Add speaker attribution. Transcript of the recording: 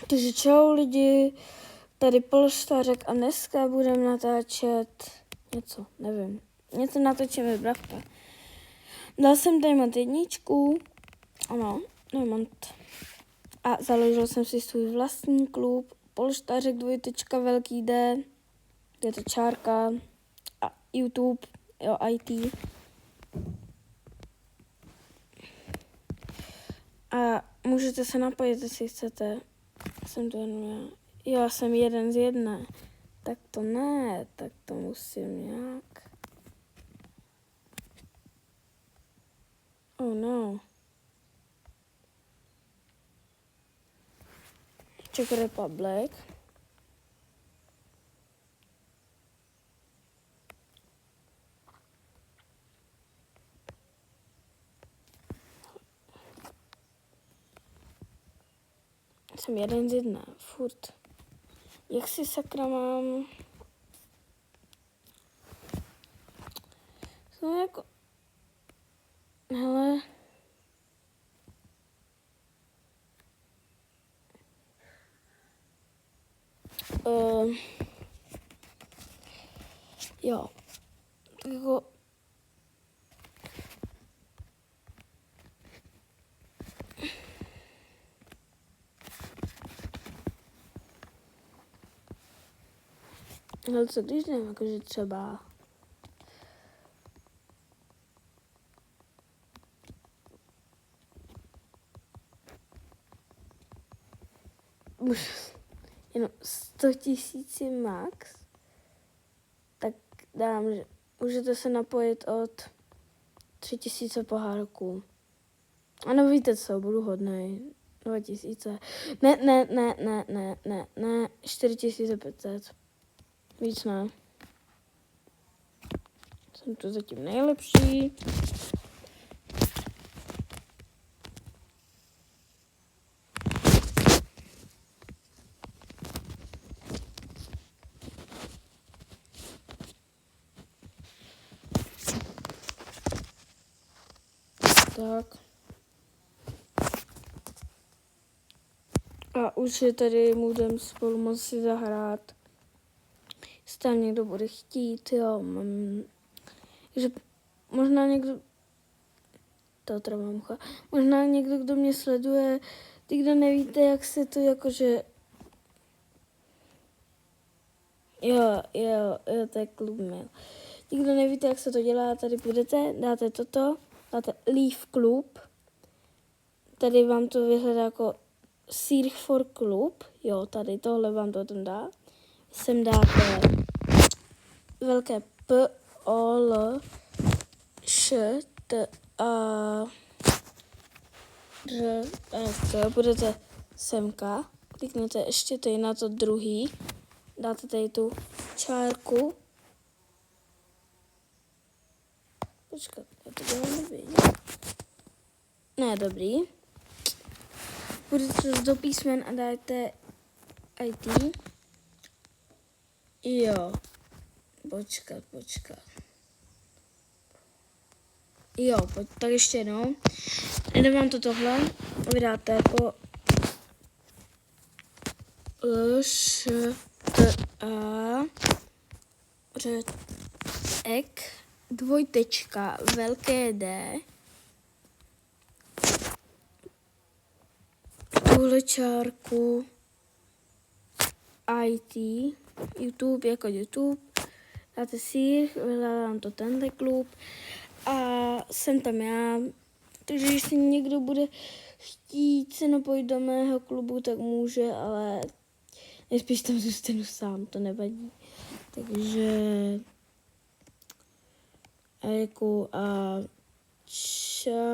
Speaker 1: Takže čau lidi, tady Polštářek a dneska budeme natáčet něco, nevím. Něco natočíme, bravka. Dal jsem Diamond 1, ano, Diamond. A založil jsem si svůj vlastní klub, Polštářek 2, velký D, je to čárka, a YouTube, jo, IT. A můžete se napojit, jestli chcete. Jsem to jenom já. Jo, já jsem 1 z 1. Tak to ne, tak to musím nějak. Oh no. Czech Republic. Jsem 1 z 1, furt. Jak si sakra mám? Jsem jako... Hele. Jo. Tak jako... Ale co když nevím, jakože třeba... Jenom 100 000 max, tak dám, že můžete se napojit od 3000 pohárků. Ano, víte co, budu hodnej. 2000. Ne, 4500. Víc ne. Jsem tu zatím nejlepší. Tak. A už je tady můžeme spolu moci zahrát. Jestli tam někdo bude chtít, jo. Takže možná někdo... To trvá mucha. Možná někdo, kdo mě sleduje, ty, kdo nevíte, jak se to jakože... Jo, to je klub mail. Ti, kdo nevíte, jak se to dělá, tady budete, dáte toto, dáte Leave Club. Tady vám to vyhledá jako Search for Club. Jo, tady tohle vám to tam dá. Sem dáte velké P, O, L, Š, T, A, R, K. Budete semka. Kliknete ještě tady na to druhý. Dáte tady tu čárku. Počkat, já to dělám nevidět. Ne, dobrý. Budete do písmen a dáte IT. Jo. Počkat. Jo, tak ještě jednou. Jde vám to tohle. Vydáte po L, Š, T, A, R, ek, 2, velké D. Tuhle čárku IT, YouTube jako YouTube. Dáte si, vyhledám to tenhle klub a jsem tam já. Takže když si někdo bude chtít se napojit do mého klubu, tak může, ale nejspíš tam zůstanu sám, to nevadí. Takže a čau.